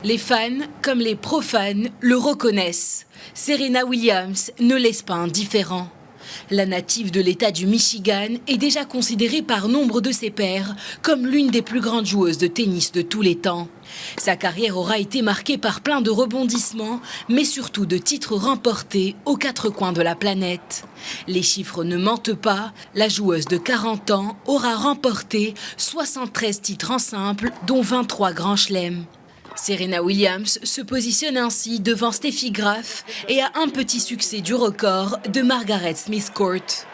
Les fans, comme les profanes, le reconnaissent. Serena Williams ne laisse pas indifférent. La native de l'État du Michigan est déjà considérée par nombre de ses pairs comme l'une des plus grandes joueuses de tennis de tous les temps. Sa carrière aura été marquée par plein de rebondissements, mais surtout de titres remportés aux quatre coins de la planète. Les chiffres ne mentent pas, la joueuse de 40 ans aura remporté 73 titres en simple, dont 23 grands chelems. Serena Williams se positionne ainsi devant Steffi Graf et a un petit succès du record de Margaret Smith Court.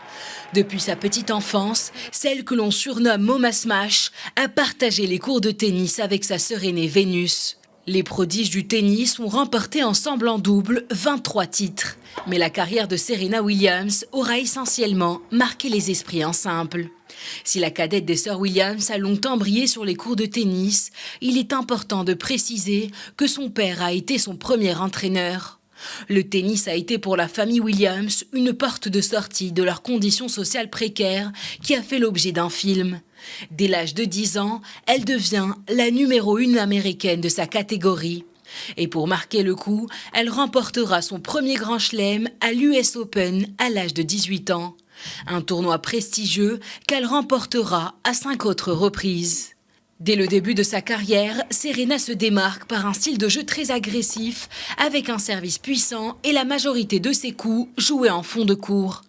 Depuis sa petite enfance, celle que l'on surnomme Moma Smash a partagé les cours de tennis avec sa sœur aînée Vénus. Les prodiges du tennis ont remporté ensemble en double 23 titres. Mais la carrière de Serena Williams aura essentiellement marqué les esprits en simple. Si la cadette des sœurs Williams a longtemps brillé sur les cours de tennis, il est important de préciser que son père a été son premier entraîneur. Le tennis a été pour la famille Williams une porte de sortie de leurs conditions sociales précaires qui a fait l'objet d'un film. Dès l'âge de 10 ans, elle devient la numéro 1 américaine de sa catégorie. Et pour marquer le coup, elle remportera son premier grand chelem à l'US Open à l'âge de 18 ans. Un tournoi prestigieux qu'elle remportera à 5 autres reprises. Dès le début de sa carrière, Serena se démarque par un style de jeu très agressif, avec un service puissant et la majorité de ses coups joués en fond de court.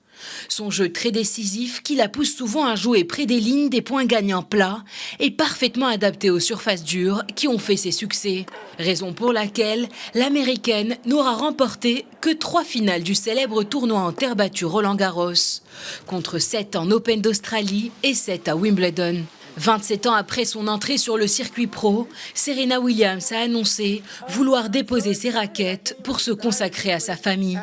Son jeu très décisif, qui la pousse souvent à jouer près des lignes des points gagnants plats, est parfaitement adapté aux surfaces dures qui ont fait ses succès. Raison pour laquelle l'Américaine n'aura remporté que 3 finales du célèbre tournoi en terre battue Roland-Garros, contre 7 en Open d'Australie et 7 à Wimbledon. 27 ans après son entrée sur le circuit pro, Serena Williams a annoncé vouloir déposer ses raquettes pour se consacrer à sa famille.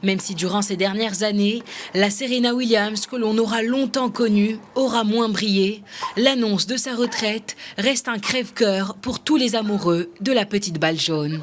Même si durant ces dernières années, la Serena Williams que l'on aura longtemps connue aura moins brillé, l'annonce de sa retraite reste un crève-cœur pour tous les amoureux de la petite balle jaune.